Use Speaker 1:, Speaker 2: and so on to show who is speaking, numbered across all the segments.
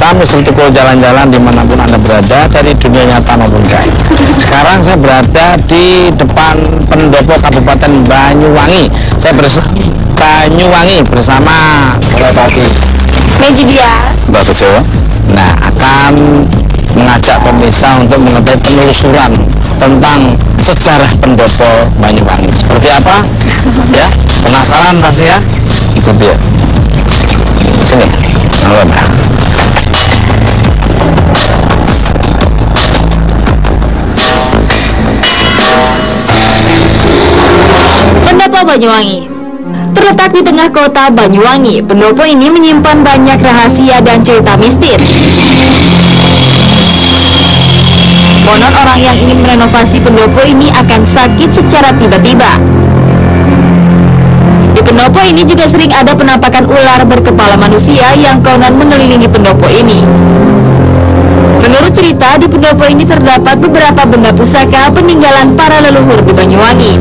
Speaker 1: pemirsa Mr. Tukul jalan-jalan dimanapun Anda berada dari dunia nyata maupun gaib. Sekarang saya berada di depan pendopo Kabupaten Banyuwangi. Saya Banyuwangi bersama Bupati
Speaker 2: Megidia
Speaker 1: Mbak Bejo. Nah, akan mengajak pemirsa untuk mengetahui penelusuran tentang sejarah pendopo Banyuwangi. Seperti apa? Ya, penasaran pasti ya? Ikuti ya. Sini. Halo, Mbak.
Speaker 2: Pendopo Banyuwangi. Terletak di tengah kota Banyuwangi, pendopo ini menyimpan banyak rahasia dan cerita mistis. Konon orang yang ingin merenovasi pendopo ini akan sakit secara tiba-tiba. Di pendopo ini juga sering ada penampakan ular berkepala manusia yang konon mengelilingi pendopo ini. Menurut cerita, di pendopo ini terdapat beberapa benda pusaka peninggalan para leluhur di Banyuwangi.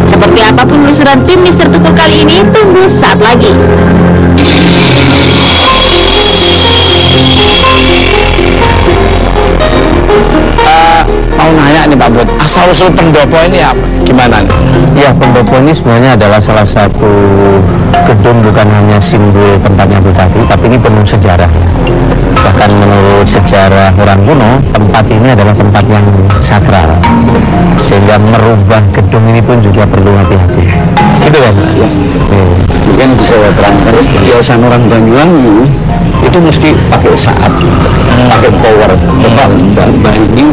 Speaker 2: Seperti apa penelusuran tim Mr. Tukul kali ini? Tunggu saat lagi.
Speaker 1: Mau nanya nih Pak Bud, asal-usul pendopo ini apa? Gimana nih?
Speaker 3: Ya, pendopo ini sebenarnya adalah salah satu gedung, bukan hanya simbol tempatnya bupati, tapi ini penuh sejarah. Bahkan menurut sejarah orang kuno, tempat ini adalah tempat yang sakral, sehingga merubah gedung ini pun juga perlu hati-hati. Gitu kan? Ya.
Speaker 4: Mungkin bisa terangkan kebiasaan orang Banyuwangi itu mesti pakai saat, pakai power. Coba Mbak ini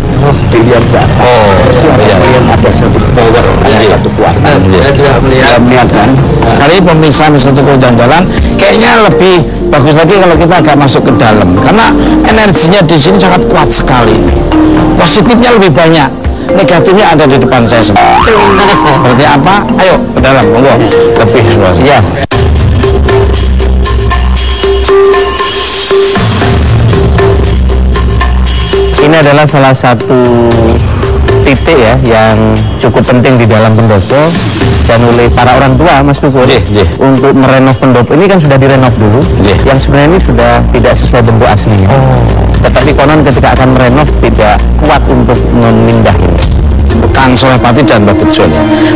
Speaker 4: dilihat ke atas. Yang ada satu power, ada satu kekuatan. Saya tidak melihat kan.
Speaker 1: Hari pemirsa Mr. Tukul jalan-jalan, kayaknya lebih bagus lagi kalau kita agak masuk ke dalam, karena energinya di sini sangat kuat sekali. Positifnya lebih banyak, negatifnya ada di depan saya semua. Seperti apa? Ayo ke dalam, monggo. Lebih luas.
Speaker 3: Ya. Ini adalah salah satu titik ya yang cukup penting di dalam pendopo, dan oleh para orang tua Mas Tukul untuk merenov pendopo ini kan sudah direnov dulu, yang sebenarnya ini sudah tidak sesuai bentuk aslinya. Tetapi konon ketika akan merenov tidak kuat untuk memindahkan.
Speaker 1: Kang Solehpati dan Mbak Bejo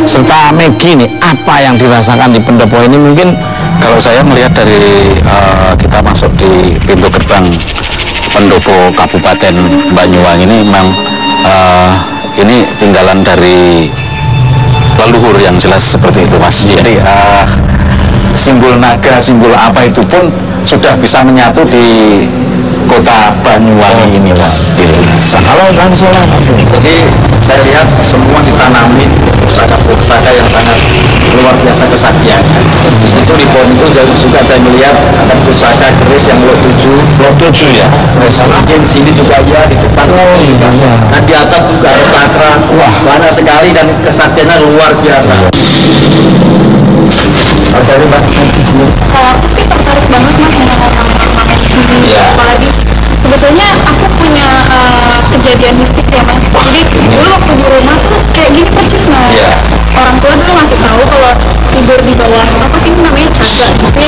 Speaker 1: serta Megi nih, apa yang dirasakan di pendopo ini? Mungkin
Speaker 5: kalau saya melihat dari kita masuk di pintu gerbang pendopo Kabupaten Banyuwangi ini memang ini tinggalan dari leluhur yang jelas seperti itu, Mas. Jadi simbol naga, simbol apa itu pun sudah bisa menyatu di kota Banyuwangi ini, Mas.
Speaker 1: Halo Kang Soleh.
Speaker 5: Jadi saya lihat semua ditanami pusaka-pusaka yang sangat luar biasa kesaktiannya. Di situ di pohon itu juga saya melihat ada pusaka keris yang lot 7 ya. Mungkin sini juga ya di depan. Nah di atas juga ada cakra. Wah, banyak sekali dan kesaktiannya luar biasa.
Speaker 2: Kalau aku sih tertarik banget Mas dengan orang-orang di sini. Apalagi sebetulnya aku punya kejadian mistik ya Mas. Jadi dulu waktu di rumah tuh kayak gini persis Mas. Orang tua dulu masih tahu kalau tidur di bawah apa sih namanya caga. Tapi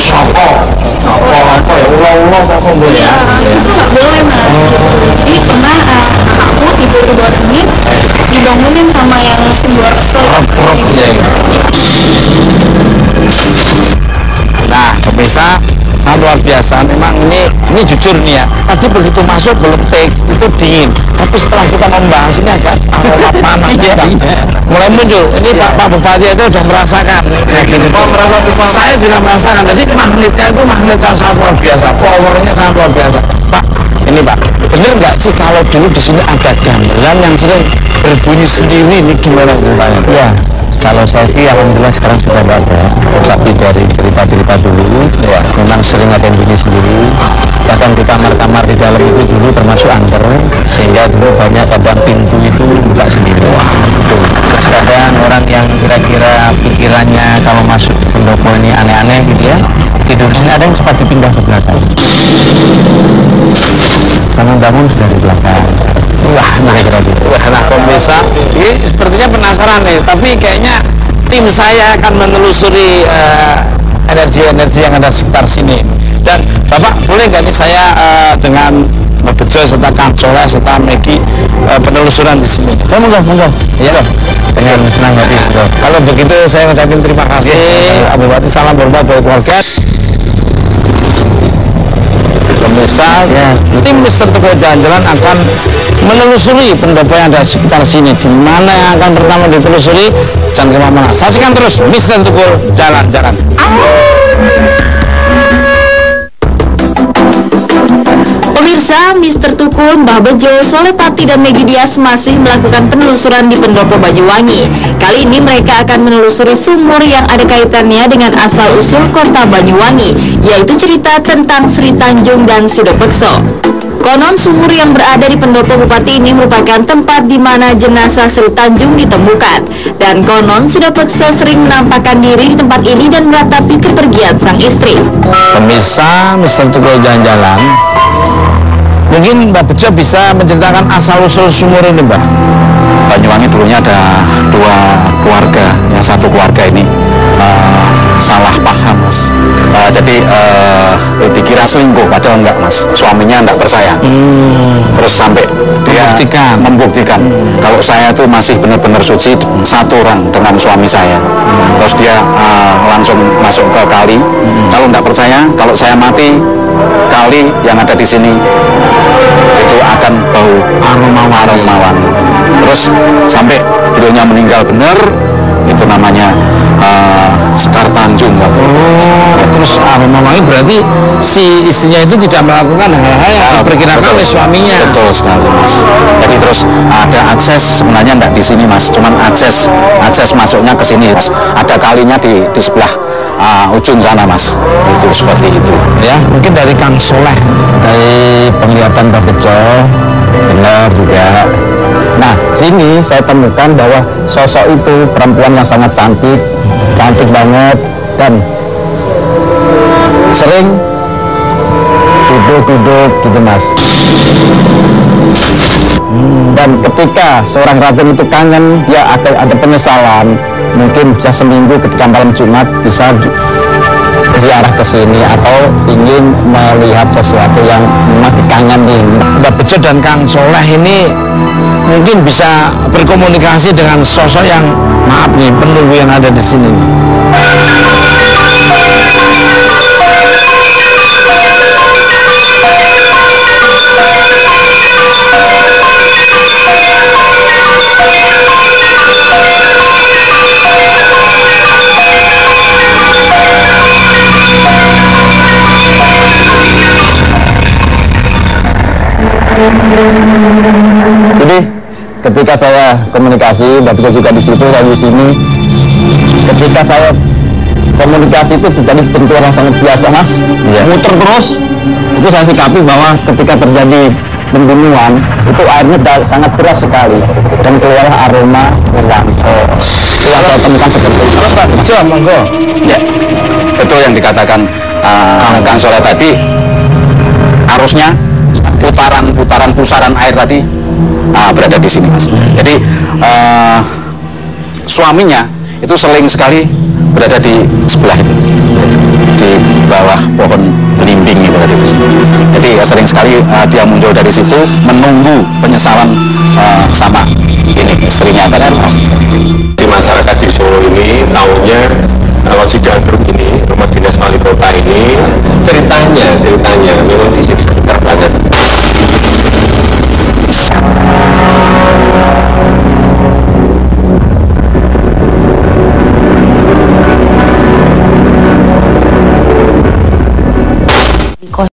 Speaker 1: Apa ya? Ulah-ulah kok boleh?
Speaker 2: ya itu nggak boleh Mas. Jadi pernah aku tidur di bawah sini dibangunin sama yang sebuah
Speaker 1: Nah, pemirsa, sangat luar biasa. Memang ini jujur nih ya. Tadi begitu masuk belum fix, itu dingin. Tapi setelah kita membahas ini agak aroma panasnya mulai muncul. Ini Pak Bupati itu sudah merasakan. Saya juga merasakan. Jadi magnetnya itu magnet yang sangat luar biasa. Powernya sangat luar biasa. Pak, ini Pak, bener nggak sih kalau dulu di sini ada gamelan yang sering berbunyi sendiri? Ini gimana ceritanya?
Speaker 3: Ya, kalau saya sih alhamdulillah sekarang sudah tidak ada, tetapi dari cerita-cerita dulu ya memang sering ada yang bunyi sendiri. Bahkan di kamar-kamar di dalam itu dulu termasuk angker, sehingga dulu banyak kadang pintu itu buka sendiri. Itu kadang orang yang kira-kira pikirannya kalau masuk ke pendopo ini aneh-aneh gitu ya, tidur sini ada yang sempat dipindah ke belakang. Bangun-bangun sudah di belakang.
Speaker 1: Wah, nah pemirsa, ini sepertinya penasaran nih, tapi kayaknya tim saya akan menelusuri energi-energi yang ada sekitar sini. Dan Bapak boleh nggak nih saya dengan Mbak Bejo serta Kang Soleh serta Megi penelusuran di sini?
Speaker 3: Oh, monggo. Iya, dengan senang hati.
Speaker 1: Kalau begitu saya ucapin terima kasih. Abu Bati, salam hormat buat keluarga. Pemirsa, tim Mister Tukul Jalan-Jalan akan menelusuri pendopo yang ada sekitar sini. Di mana yang akan pertama ditelusuri? Jangan kemana-mana. Saksikan terus Mister Tukul Jalan-Jalan.
Speaker 2: Pemirsa, Mister Tukul, Mbah Bejo, Soleh Pati, dan Megi Dias masih melakukan penelusuran di Pendopo Banyuwangi. Kali ini mereka akan menelusuri sumur yang ada kaitannya dengan asal-usul kota Banyuwangi, yaitu cerita tentang Sri Tanjung dan Sidopekso. Konon sumur yang berada di Pendopo Bupati ini merupakan tempat di mana jenazah Sri Tanjung ditemukan. Dan konon Sidopekso sering menampakkan diri di tempat ini dan meratapi kepergian sang istri.
Speaker 1: Pemirsa, Mister Tukul Jalan-Jalan, mungkin Mbak Bejo bisa menceritakan asal-usul sumur ini, Mbak.
Speaker 5: Banyuwangi dulunya ada 2 keluarga, yang satu keluarga ini salah paham, Mas. Jadi dikira selingkuh, padahal enggak, Mas. Suaminya enggak percaya. Terus sampai dia membuktikan kalau saya itu masih benar-benar suci, satu orang dengan suami saya. Terus dia langsung masuk ke kali. Kalau enggak percaya, kalau saya mati, kali yang ada di sini itu akan bau aroma wangi. Terus sampai beliaunya meninggal benar, itu namanya Sekar Tanjung.
Speaker 1: Terus aroma wangi berarti si istrinya itu tidak melakukan hal-hal yang diperkirakan oleh suaminya.
Speaker 5: Betul sekali, Mas. Jadi terus ada akses, sebenarnya enggak di sini, Mas, cuman akses masuknya ke sini, Mas. Ada kalinya di sebelah ujung sana, Mas. Itu seperti itu.
Speaker 1: Ya, mungkin dari Kang Soleh.
Speaker 3: Dari penglihatan Mbak Bejo, benar juga. Nah, sini saya temukan bahwa sosok itu perempuan yang sangat cantik banget, dan sering duduk gitu, Mas. Dan ketika seorang raden itu kangen, dia akan ada penyesalan. Mungkin bisa seminggu ketika malam Jumat bisa ziarah ke sini atau ingin melihat sesuatu yang memang dikangenin.
Speaker 1: Mbak Bejo dan Kang Soleh ini mungkin bisa berkomunikasi dengan sosok yang, maaf nih, penunggu yang ada di sini.
Speaker 3: Jadi ketika saya komunikasi, Mbak Bejo juga di situ, saya di sini. Ketika saya komunikasi itu terjadi benturan yang sangat biasa, Mas. Muter terus. Itu saya sikapi bahwa ketika terjadi pembunuhan itu airnya sangat deras sekali dan keluarlah aroma wangi. Itu yang saya temukan seperti itu.
Speaker 1: Mbak Bejo, monggo.
Speaker 5: Ya, betul yang dikatakan Kang Soleh tadi. Arusnya pusaran air tadi berada di sini, Mas. Jadi suaminya itu sering sekali berada di sebelah itu, di bawah pohon belimbing itu tadi, Mas. Jadi sering sekali dia muncul dari situ menunggu penyesalan sama ini istrinya tadi, Mas.
Speaker 6: Di masyarakat di Solo ini tahunya